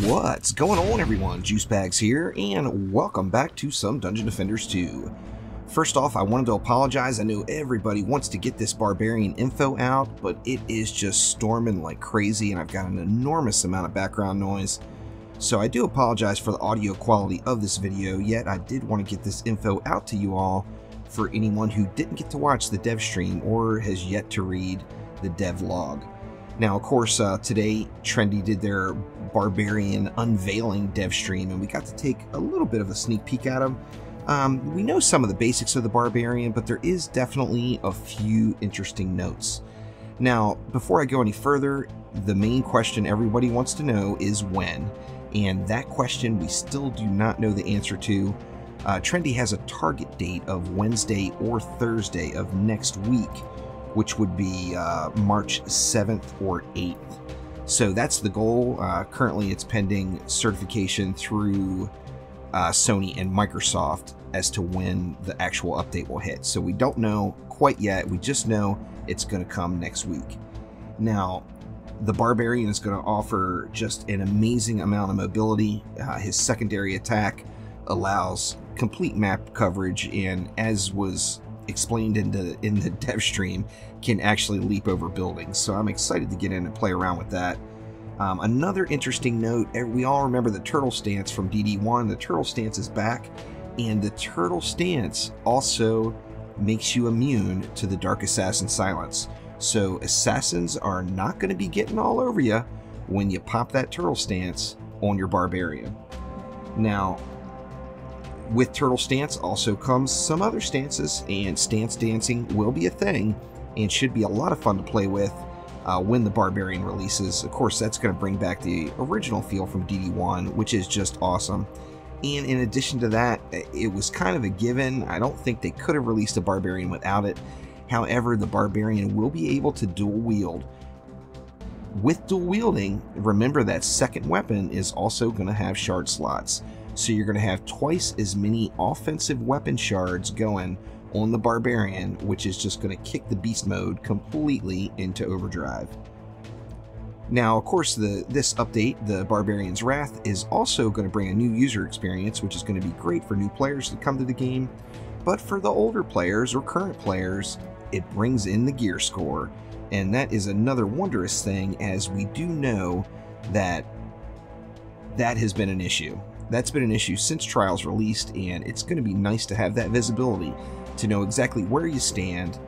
What's going on, everyone? Juicebags here, and welcome back to some Dungeon Defenders 2. First off, I wanted to apologize. I know everybody wants to get this Barbarian info out, but it is just storming like crazy, and I've got an enormous amount of background noise. So I do apologize for the audio quality of this video, yet I did want to get this info out to you all for anyone who didn't get to watch the dev stream or has yet to read the dev log. Now, of course, today Trendy did their Barbarian unveiling dev stream, and we got to take a little bit of a sneak peek at them. We know some of the basics of the Barbarian, but there is definitely a few interesting notes. Now, before I go any further, the main question everybody wants to know is when, and that question we still do not know the answer to. Trendy has a target date of Wednesday or Thursday of next week, which would be March 7th or 8th. So that's the goal. Currently it's pending certification through Sony and Microsoft as to when the actual update will hit. So we don't know quite yet. We just know it's going to come next week. Now, the Barbarian is going to offer just an amazing amount of mobility. His secondary attack allows complete map coverage, and as was explained in the dev stream, can actually leap over buildings. So I'm excited to get in and play around with that. Another interesting note, we all remember the turtle stance from DD1. The turtle stance is back, and the turtle stance also makes you immune to the Dark Assassin silence. So assassins are not going to be getting all over you when you pop that turtle stance on your Barbarian. Now, with turtle stance also comes some other stances, and stance dancing will be a thing and should be a lot of fun to play with when the Barbarian releases. Of course, that's going to bring back the original feel from DD1, which is just awesome. And in addition to that, it was kind of a given. I don't think they could have released a Barbarian without it. However, the Barbarian will be able to dual wield. With dual wielding, remember that second weapon is also going to have shard slots. So you're going to have twice as many offensive weapon shards going on the Barbarian, which is just going to kick the beast mode completely into overdrive. Now, of course, this update, the Barbarian's Wrath, is also going to bring a new user experience, which is going to be great for new players to come to the game. But for the older players or current players, it brings in the gear score. And that is another wondrous thing, as we do know that has been an issue. That's been an issue since Trials released, and it's going to be nice to have that visibility to know exactly where you stand,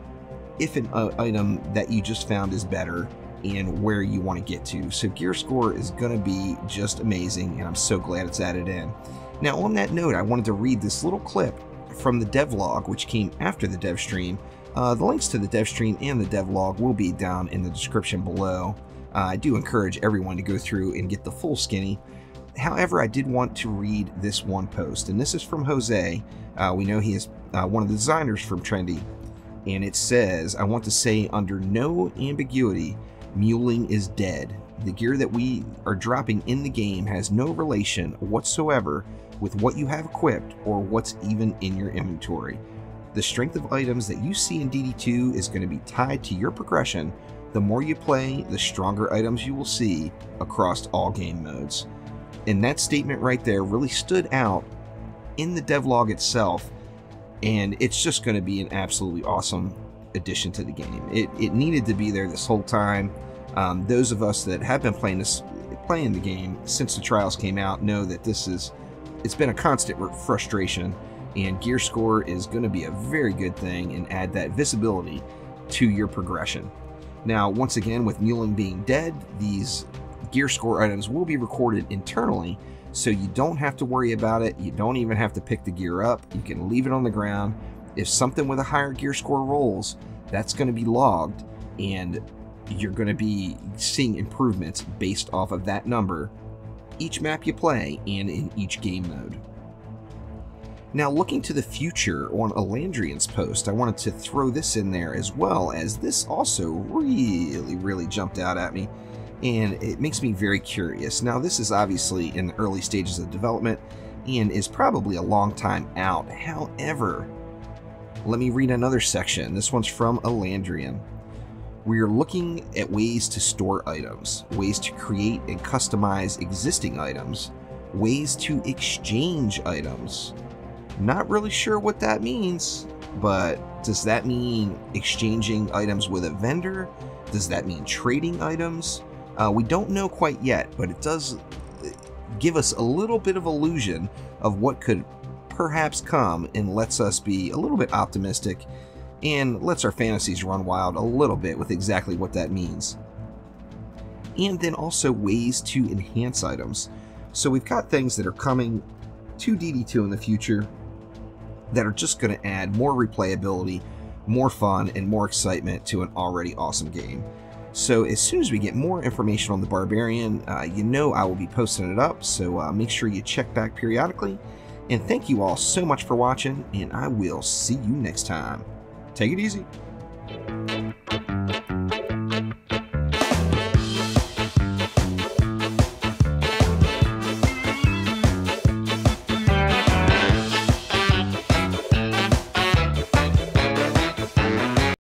if an item that you just found is better, and where you want to get to. So gear score is going to be just amazing, and I'm so glad it's added in. Now, on that note, I wanted to read this little clip from the devlog, which came after the dev stream. The links to the dev stream and the devlog will be down in the description below. I do encourage everyone to go through and get the full skinny. However, I did want to read this one post, and this is from Jose. We know he is one of the designers from Trendy, and it says, "I want to say under no ambiguity, muling is dead. The gear that we are dropping in the game has no relation whatsoever with what you have equipped or what's even in your inventory. The strength of items that you see in DD2 is going to be tied to your progression. The more you play, the stronger items you will see across all game modes." And that statement right there really stood out in the devlog itself, and it's just going to be an absolutely awesome addition to the game. It needed to be there this whole time. Those of us that have been playing the game since the Trials came out know that it's been a constant frustration, and gear score is going to be a very good thing and add that visibility to your progression. Now, once again, with muling being dead, these gear score items will be recorded internally, so you don't have to worry about it. You don't even have to pick the gear up. You can leave it on the ground. If something with a higher gear score rolls, that's going to be logged, and you're going to be seeing improvements based off of that number each map you play and in each game mode. Now, looking to the future on Elandrian's post, I wanted to throw this in there as well, as this also really jumped out at me, and it makes me very curious. Now, this is obviously in the early stages of development and is probably a long time out. However, let me read another section. This one's from Elandrian. We are looking at ways to store items, ways to create and customize existing items, ways to exchange items. Not really sure what that means, but does that mean exchanging items with a vendor? Does that mean trading items? We don't know quite yet, but it does give us a little bit of illusion of what could perhaps come, and lets us be a little bit optimistic and lets our fantasies run wild a little bit with exactly what that means. And then also ways to enhance items. So we've got things that are coming to DD2 in the future that are just going to add more replayability, more fun, and more excitement to an already awesome game. So as soon as we get more information on the Barbarian, you know I will be posting it up, so make sure you check back periodically. And thank you all so much for watching, and I will see you next time. Take it easy.